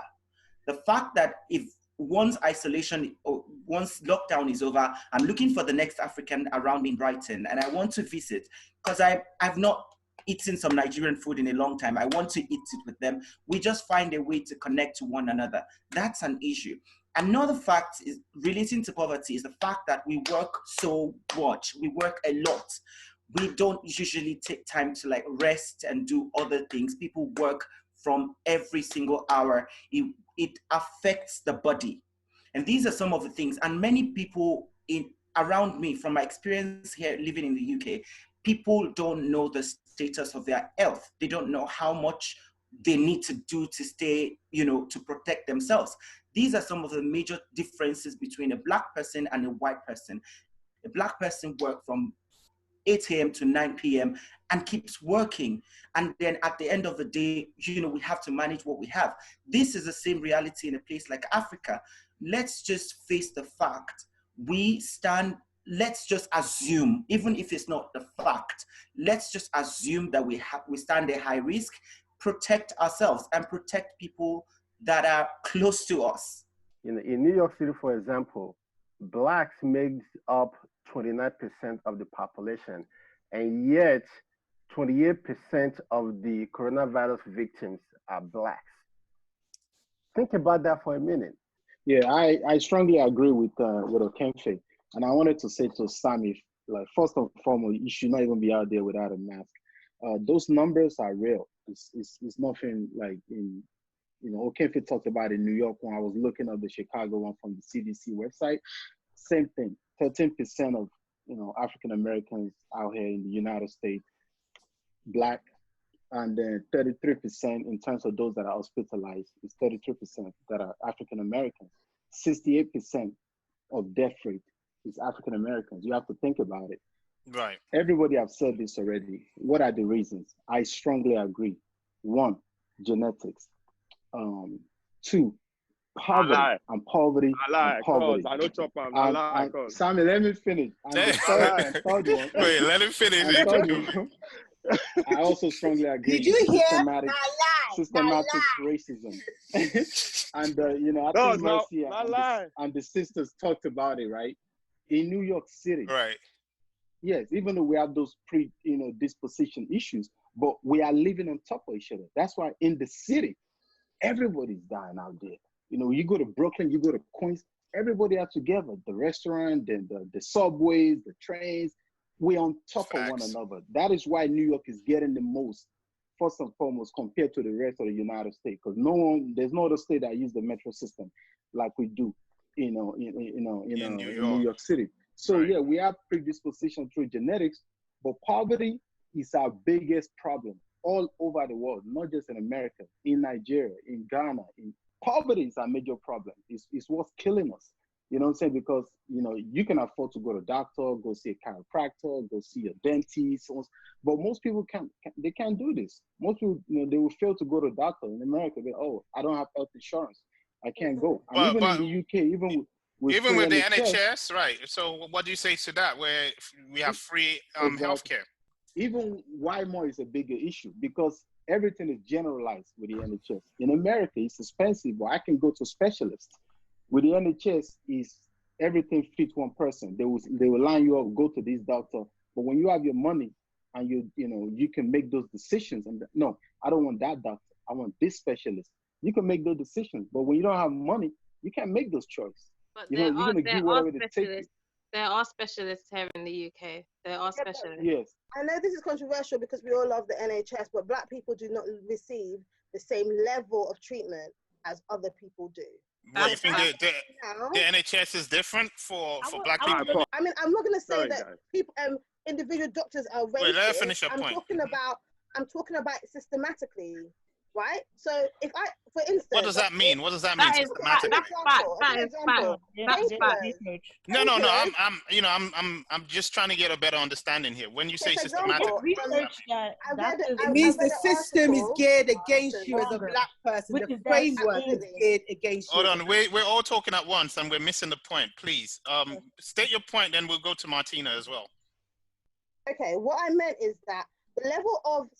the fact that if once isolation or once lockdown is over, I'm looking for the next African around in Brighton and I want to visit because I've not eaten some Nigerian food in a long time. I want to eat it with them. We just find a way to connect to one another. That's an issue. Another fact is relating to poverty is the fact that we work so much. We work a lot. We don't usually take time to like rest and do other things. People work from every single hour. It affects the body. And these are some of the things. And many people around me, from my experience here living in the UK, people don't know the status of their health. They don't know how much they need to do to stay, to protect themselves. These are some of the major differences between a black person and a white person. A black person works from 8 a.m. to 9 p.m. and keeps working. And then at the end of the day, we have to manage what we have. This is the same reality in a place like Africa. Let's just face the fact. Let's just assume, even if it's not the fact, let's just assume that we stand a high risk, protect ourselves and protect people that are close to us. In New York City, for example, blacks make up 29% of the population, and yet 28% of the coronavirus victims are blacks. Think about that for a minute. Yeah, I strongly agree with Okemfe. And I wanted to say to Sammy, like, first and foremost, you should not even be out there without a mask. Those numbers are real. It's nothing like Okemfe talked about in New York when I was looking at the Chicago one from the CDC website. Same thing, 13% of African Americans out here in the United States, black, and then 33% in terms of those that are hospitalized is 33% that are African Americans. 68% of death rate is African Americans. You have to think about it. Right. Everybody have said this already. What are the reasons? I strongly agree. 1, genetics. 2, poverty and poverty and poverty. I know chop and Sammy, let me finish. And the third one. Wait, let him finish. I also strongly agree. Did you hear? Systematic racism. And I think Mercy and the sisters talked about it, right? In New York City. Right. Yes, even though we have those disposition issues, but we are living on top of each other. That's why in the city, everybody's dying out there. You go to Brooklyn, you go to Queens, everybody are together. The restaurant, the subways, the trains, we're on top of one another. That is why New York is getting the most first and foremost, compared to the rest of the United States, because there's no other state that use the metro system like we do, in New York City. So yeah, we have predisposition through genetics, but poverty is our biggest problem all over the world, not just in America, in Nigeria, in Ghana. Poverty is our major problem. It's what's killing us. You know what I'm saying? Because, you can afford to go to a doctor, go see a chiropractor, go see a dentist. But most people they can't do this. Most people, they will fail to go to a doctor. In America, I don't have health insurance, I can't go. And even in the UK, even with the NHS, right? So what do you say to that, where we have free healthcare? Even why more is a bigger issue, because everything is generalized with the NHS. In America, it's expensive, but I can go to specialists. With the NHS, everything fits one person. They will line you up, go to this doctor. But when you have your money and you can make those decisions. And no, I don't want that doctor. I want this specialist. You can make those decisions. But when you don't have money, you can't make those choices. But you're going to do whatever it takes. There are specialists here in the UK. There are specialists. Yes. I know this is controversial because we all love the NHS, but Black people do not receive the same level of treatment as other people do. What, you think the NHS is different for Black people? I mean, I'm not going to say that people, individual doctors are racist. Wait, let her finish her point. I'm talking about systematically, right? So if for instance, what does that mean? What does that mean? Systematically? I'm just trying to get a better understanding here. When you say systematically, it means the system is geared against you as a Black person. The framework is geared against you. Hold on, we're all talking at once and we're missing the point. Please, state your point, then we'll go to Martina as well. Okay, what I meant is that the level of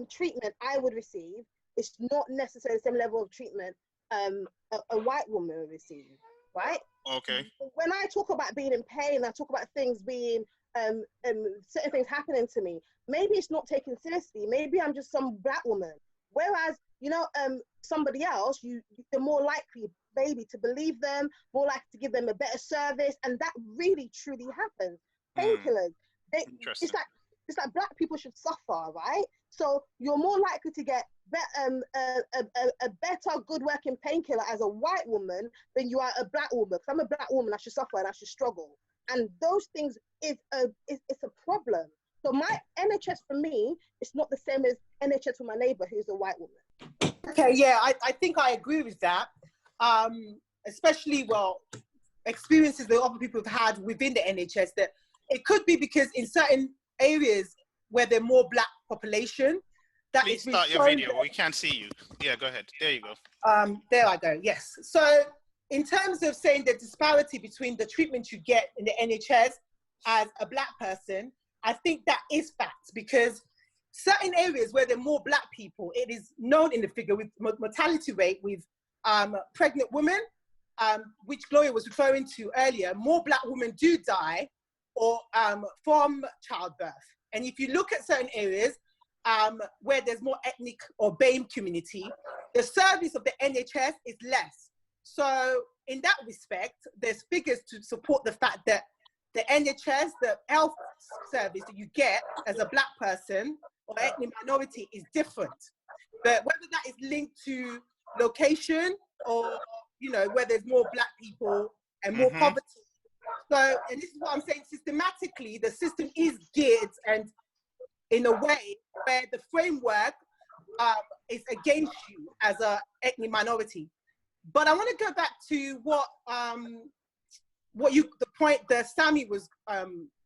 treatment I would receive is not necessarily the same level of treatment a white woman will receive, right? Okay. When I talk about being in pain, I talk about things being, certain things happening to me. Maybe it's not taken seriously. Maybe I'm just some Black woman. Whereas, somebody else, you're more likely, maybe, to believe them, more likely to give them a better service, and that really, truly happens. Painkillers, it's like Black people should suffer, right? So you're more likely to get a better, good working painkiller as a white woman than you are a Black woman. Because I'm a Black woman, I should suffer and I should struggle. And those things it's a problem. So my NHS for me is not the same as NHS for my neighbor who's a white woman. Okay, yeah, I think I agree with that. Especially, experiences that other people have had within the NHS, that it could be because in certain areas where there's more Black population, that please start your video. We can't see you. Yeah, go ahead. There you go. There I go. Yes. So in terms of saying the disparity between the treatment you get in the NHS as a Black person, I think that is fact, because certain areas where there are more Black people, it is known in the figure with mortality rate with pregnant women, which Gloria was referring to earlier, more Black women do die or from childbirth. And if you look at certain areas where there's more ethnic or BAME community, the service of the NHS is less. So in that respect, there's figures to support the fact that the NHS, the health service that you get as a Black person or ethnic minority is different. But whether that is linked to location or, where there's more Black people and more poverty. So, and this is what I'm saying, systematically, the system is geared and in a way where the framework is against you as an ethnic minority. But I want to go back to the point that Sammy was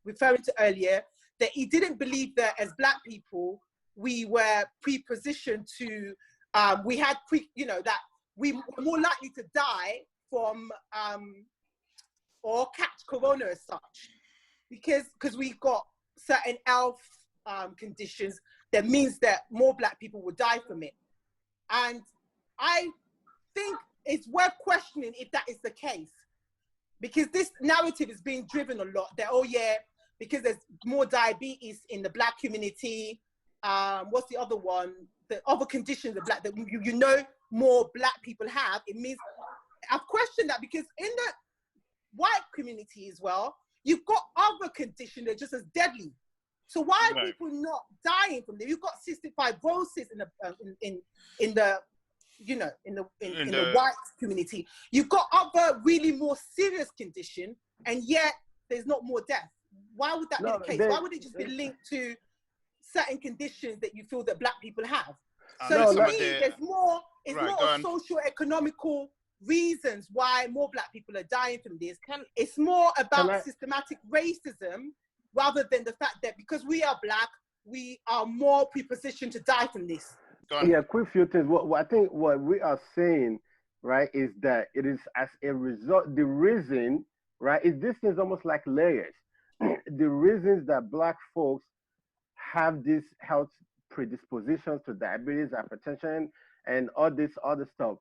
referring to earlier, that he didn't believe that as Black people, we were pre-positioned to, that we were more likely to die from or catch corona as such, because we've got certain health conditions that means that more Black people will die from it. And I think it's worth questioning if that is the case, because this narrative is being driven a lot that, because there's more diabetes in the Black community, what's the other one? The other conditions of Black that more Black people have, it means, I've questioned that, because in the white community as well, you've got other conditions that are just as deadly. So why are people not dying from them? You've got cystic fibrosis in the white community. You've got other really more serious condition, and yet there's not more death. Why would that be the case? Why would it just be linked to certain conditions that you feel that black people have? So to me, there's more. It's more socio-economical reasons why more black people are dying from this. It's more about systematic racism rather than the fact that because we are black, we are more prepositioned to die from this. Yeah, quick few things. What I think what we are saying, right, is that it is as a result, the reason, right, is this is almost like layers. The reasons that black folks have these health predispositions to diabetes, hypertension, and all this other stuff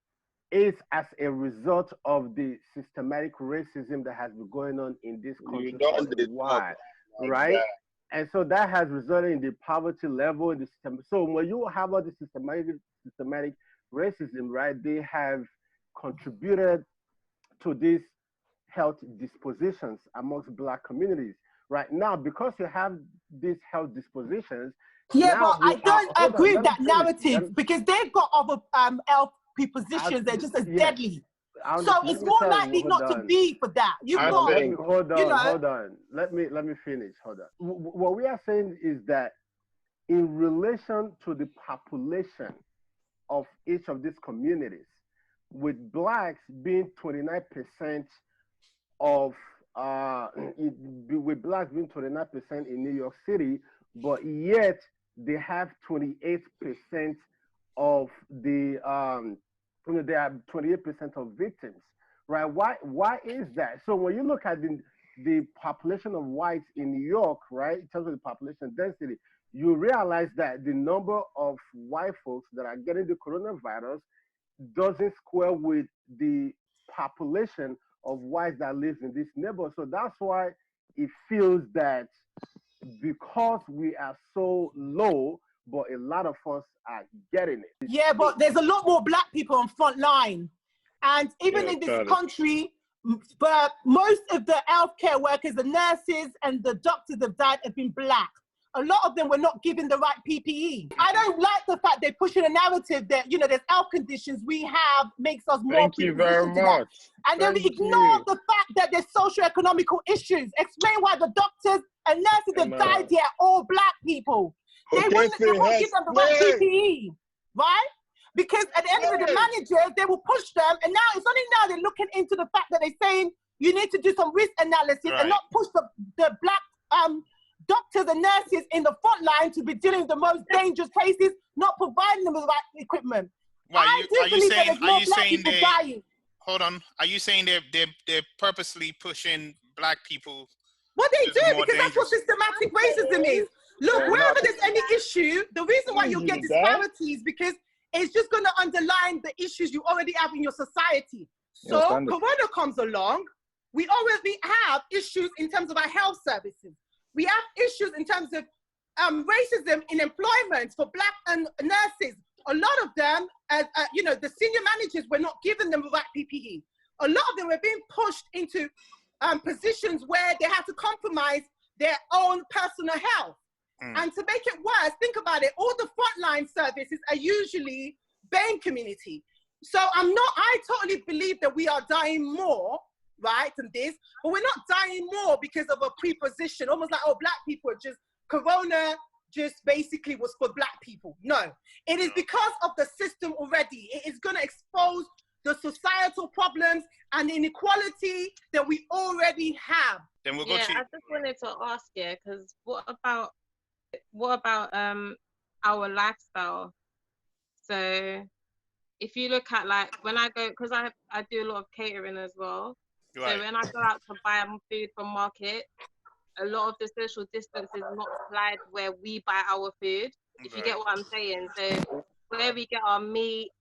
is as a result of the systematic racism that has been going on in this country for a while, right? And so that has resulted in the poverty level in the system. So when you have all the systematic racism, right, they have contributed to these health dispositions amongst black communities. Right now, because you have these health dispositions. Yeah, but I don't agree with that narrative because they've got other health prepositions that are just as deadly. So it's more likely not to be for that. Hold on. Let me finish. Hold on. What we are saying is that in relation to the population of each of these communities, with blacks being 29% of with blacks being 29% in New York City, but yet they have 28% of the they have 28% of victims, right? Why is that? So when you look at the population of whites in New York, right, in terms of the population density, you realize that the number of white folks that are getting the coronavirus doesn't square with the population of whites that lives in this neighborhood. So that's why it feels that because we are so low, but a lot of us are getting it. Yeah, but there's a lot more black people on frontline. And even in this country, but most of the healthcare workers, the nurses and the doctors have been black. A lot of them were not given the right PPE. I don't like the fact they're pushing a narrative that, there's health conditions we have makes us more. Thank you very much. And then we ignore the fact that there's socio-economical issues. Explain why the doctors and nurses that died here are all black people. They won't give them the right PPE, right? Because at the end of the managers, they will push them. And now it's only now they're looking into the fact that they're saying you need to do some risk analysis and not push the black doctors and nurses in the front line to be dealing with the most dangerous cases, not providing them with the right equipment. Are you saying hold on. Are you saying they're purposely pushing black people? What they do, because that's what systematic racism is. Look, wherever there's any issue, the reason why you'll get disparities because it's just going to underline the issues you already have in your society. So Corona comes along, we already have issues in terms of our health services. We have issues in terms of racism in employment for black and nurses. A lot of them, the senior managers were not giving them the right PPE. A lot of them were being pushed into positions where they had to compromise their own personal health. And to make it worse, think about it, all the frontline services are usually BAME community. So I totally believe that we are dying more, right, than this, but we're not dying more because of a preposition, almost like, black people are just, Corona just basically was for black people. No, it is because of the system already. It is going to expose the societal problems and inequality that we already have. Then we'll go to I just wanted to ask you, because what about our lifestyle? So if you look at when I go, because I do a lot of catering as well. Right. So when I go out to buy food from market, a lot of the social distance is not applied where we buy our food. If you get what I'm saying. So where we get our meat,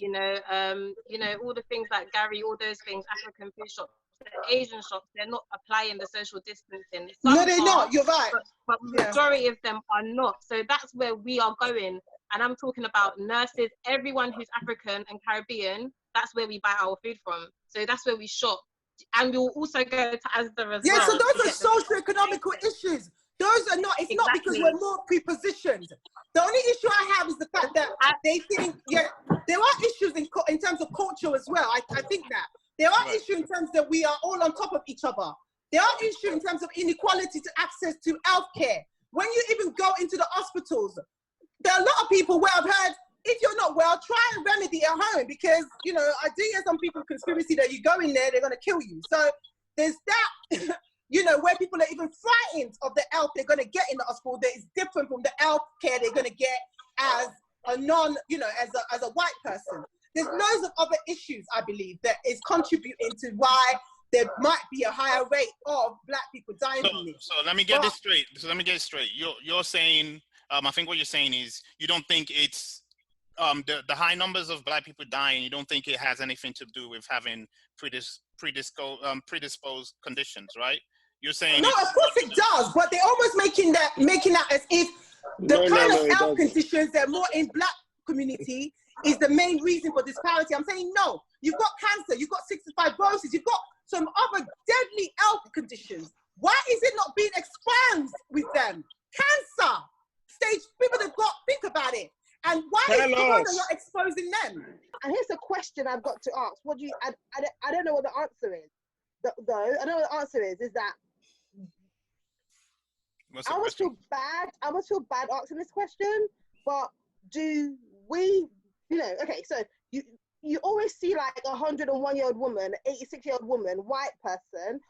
all the things like Gary, all those things, African food shops, the Asian shops, they're not applying the social distancing. No, they're not. You're right. But majority of them are not. So that's where we are going. And I'm talking about nurses, everyone who's African and Caribbean, that's where we buy our food from. So that's where we shop. And we'll also go to Asda as well. Yeah, so those are socio-economical issues. Those are not, it's not because we're more prepositioned. The only issue I have is the fact that they think, yeah, there are issues in terms of culture as well. I think that. There are issues in terms that we are all on top of each other. There are issues in terms of inequality to access to healthcare. When you even go into the hospitals, there are a lot of people where I've heard, if you're not well, try and remedy at home because, you know, I do hear some people conspiracy that you go in there, they're going to kill you. So there's that, you know, where people are even frightened of the health they're going to get in the hospital that is different from the health care they're going to get as a non, you know, as a white person. There's loads of other issues, I believe, that is contributing to why there might be a higher rate of Black people dying from this. So let me get this straight. You're saying, I think what you're saying is you don't think it's the high numbers of Black people dying. You don't think it has anything to do with having predisposed conditions, right? You're saying no, of course it does, but they're almost making that as if the kind of health conditions that are more in Black community is the main reason for disparity. I'm saying no. You've got cancer, you've got cystic fibrosis, you've got some other deadly health conditions. Why is it not being expanded with them? Cancer, stage people that got, think about it. And why is Corona not exposing them? And here's a question I've got to ask. What do you? I don't know what the answer is. Though I know what the answer is that I almost feel bad. I almost feel bad asking this question, but do we? You know, okay. So you always see like a 101-year-old woman, 86-year-old woman, white person,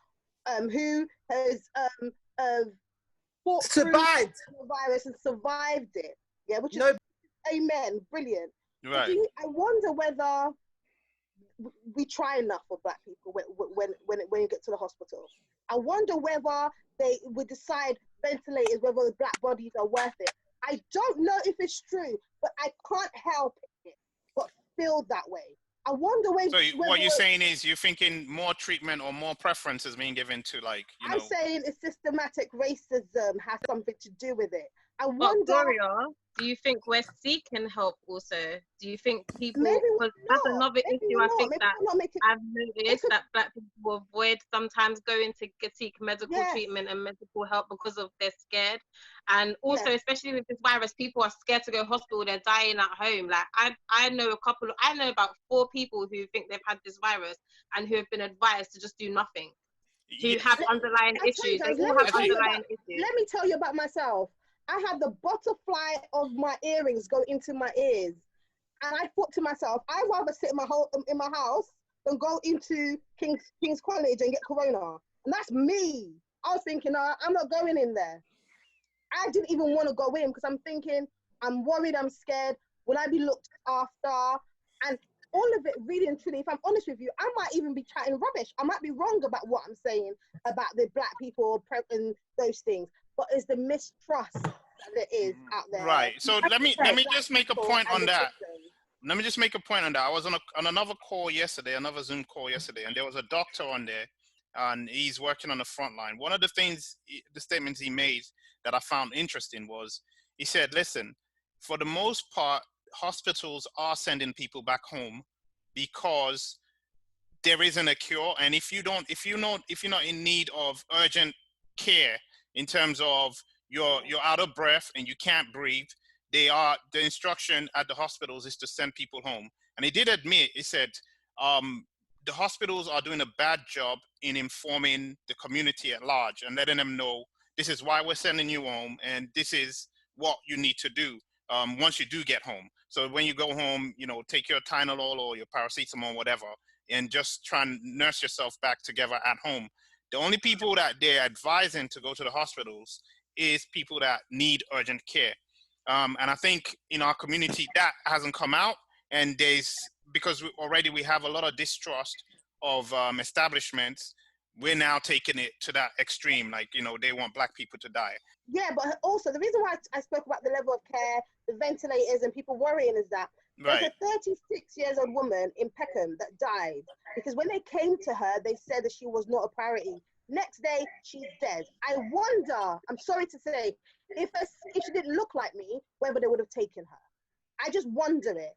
who has fought survived the virus and survived it. Yeah, which is amen, brilliant. Right. I wonder whether we try enough for Black people when you get to the hospital. I wonder whether they would decide ventilators, whether the Black bodies are worth it. I don't know if it's true, but I can't help it but feel that way. I wonder whether. So what you're saying is you're thinking more treatment or more preference is being given to, like, you know. I'm saying it's systematic racism has something to do with it. I wonder. Gloria, do you think we're seeking help also? Do you think people, because that's another issue I think that I've noticed that Black people avoid sometimes going to seek medical treatment and medical help because of they're scared. And also, especially with this virus, people are scared to go hospital, they're dying at home. Like I know about 4 people who think they've had this virus and who have been advised to just do nothing, who have underlying issues. They all have underlying issues. Let me tell you about myself. I had the butterfly of my earrings go into my ears. And I thought to myself, I'd rather sit in my house than go into King's College and get corona. And that's me. I was thinking, I'm not going in there. I didn't even want to go in because I'm thinking, I'm worried, I'm scared. Will I be looked after? And all of it, really and truly, if I'm honest with you, I might even be chatting rubbish. I might be wrong about what I'm saying about the Black people and those things. But it's the mistrust that there is out there. Right. So let me just make a point on that. Let me just make a point on that. I was on another call yesterday, another Zoom call yesterday, and there was a doctor on there, and he's working on the front line. One of the statements he made that I found interesting was, he said, listen, for the most part, hospitals are sending people back home because there isn't a cure. And if you're not in need of urgent care, in terms of you're out of breath and you can't breathe, the instruction at the hospitals is to send people home. And he did admit, he said, the hospitals are doing a bad job in informing the community at large and letting them know this is why we're sending you home and this is what you need to do once you do get home. So when you go home, you know, take your Tylenol or your paracetamol, whatever, and just try and nurse yourself back together at home. The only people that they're advising to go to the hospitals is people that need urgent care. And I think in our community that hasn't come out, and because we have a lot of distrust of establishments, we're now taking it to that extreme, like, you know, they want Black people to die. Yeah, but also the reason why I spoke about the level of care, the ventilators and people worrying is that there's a 36-year-old woman in Peckham that died because when they came to her, they said that she was not a priority. Next day, she's dead. I wonder, I'm sorry to say, if she didn't look like me, whether they would have taken her. I just wonder it.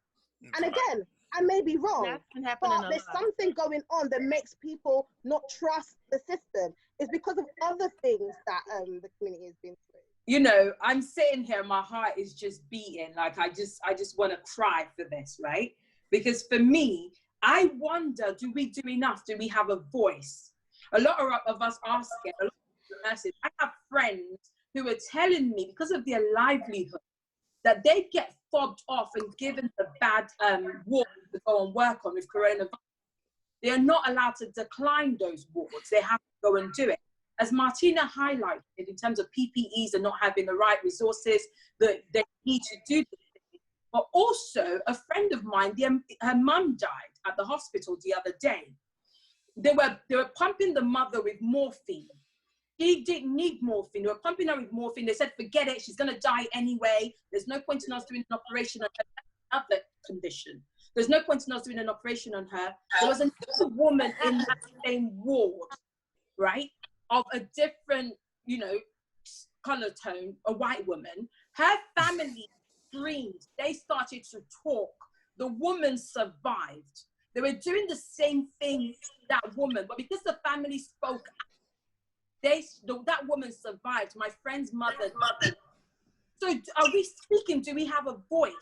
And again, I may be wrong, That can happen in but a there's lot. something going on that makes people not trust the system. It's because of other things that the community has been through. You know, I'm sitting here, my heart is just beating. Like, I just want to cry for this, right? Because for me, I wonder, do we do enough? Do we have a voice? A lot of us are scared. A lot of nurses. I have friends who are telling me, because of their livelihood, that they get fobbed off and given the bad ward to go and work on with coronavirus. They are not allowed to decline those wards. They have to go and do it. As Martina highlighted, in terms of PPEs and not having the right resources that they need to do this. But also, a friend of mine, her mum died at the hospital the other day. They were pumping the mother with morphine. She didn't need morphine. They were pumping her with morphine. They said, forget it, she's going to die anyway. There's no point in us doing an operation on her. Another condition. There's no point in us doing an operation on her. There was another woman in that same ward, right, of a different, you know, color tone, a white woman. Her family screamed. They started to talk. The woman survived. They were doing the same thing to that woman, but because the family spoke, that woman survived. My friend's mother. So are we speaking? Do we have a voice?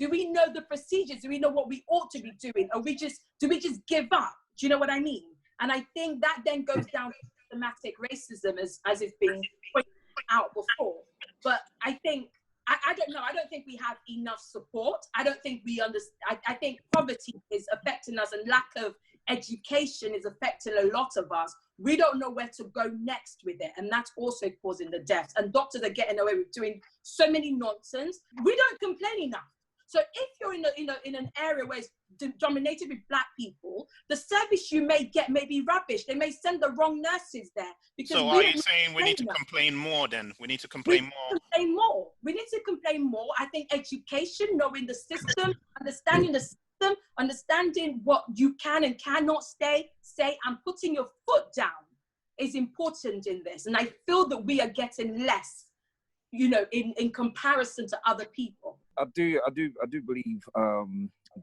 Do we know the procedures? Do we know what we ought to be doing? Or do we just give up? Do you know what I mean? And I think that then goes down to systematic racism as it's been pointed out before. But I think, I don't know, I don't think we have enough support. I don't think we understand. I think poverty is affecting us and lack of education is affecting a lot of us. We don't know where to go next with it. And that's also causing the deaths. And doctors are getting away with doing so many nonsense. We don't complain enough. So if you're in an area where it's dominated with Black people, the service you may get may be rubbish. They may send the wrong nurses there. Because so are you saying we need to complain more then? We need to complain more? Complain more. We need to complain more. I think education, knowing the system, understanding the system, understanding what you can and cannot say and putting your foot down is important in this. And I feel that we are getting less, you know, in comparison to other people. I do believe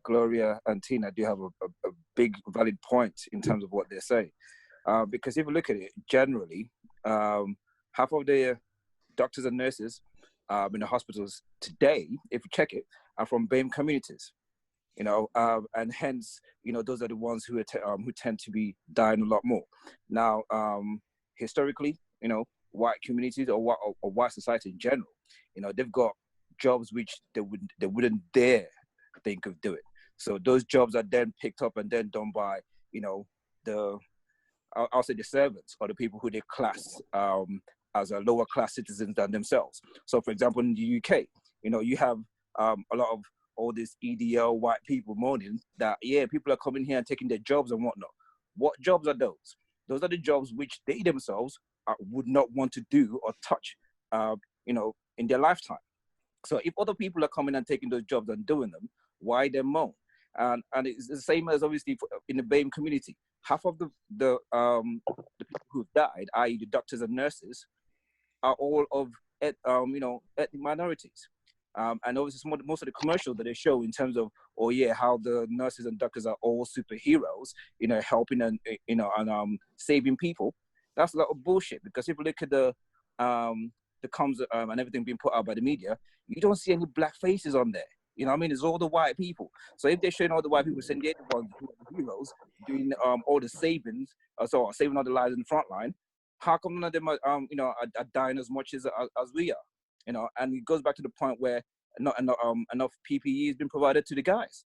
Gloria and Tina do have a big valid point in terms of what they're saying. Because if you look at it, generally, half of the doctors and nurses in the hospitals today, if you check it, are from BAME communities. You know, and hence, you know, those are the ones who tend to be dying a lot more. Now, historically, you know, white communities or white society in general, you know, they've got jobs which they wouldn't dare think of doing. So those jobs are then picked up and then done by, you know, I'll say the servants or the people who they class as a lower class citizens than themselves. So for example, in the UK, you know, you have a lot of all these EDL white people moaning that, yeah, people are coming here and taking their jobs and whatnot. What jobs are those? Those are the jobs which they themselves would not want to do or touch, you know, in their lifetime. So if other people are coming and taking those jobs and doing them, why them moan? And it's the same as obviously in the BAME community. Half of the people who've died, i.e. the doctors and nurses, are all of you know, ethnic minorities. And obviously most of the commercials that they show in terms of, oh yeah, how the nurses and doctors are all superheroes, you know, helping and, you know, and saving people. That's a lot of bullshit, because if you look at the comms and everything being put out by the media, you don't see any Black faces on there. You know what I mean? It's all the white people. So if they're showing all the white people saying they're the ones who are the heroes, doing all the savings, saving all the lives in the front line, how come none of them are, you know, are dying as much as we are? You know, and it goes back to the point where not enough PPE has been provided to the guys.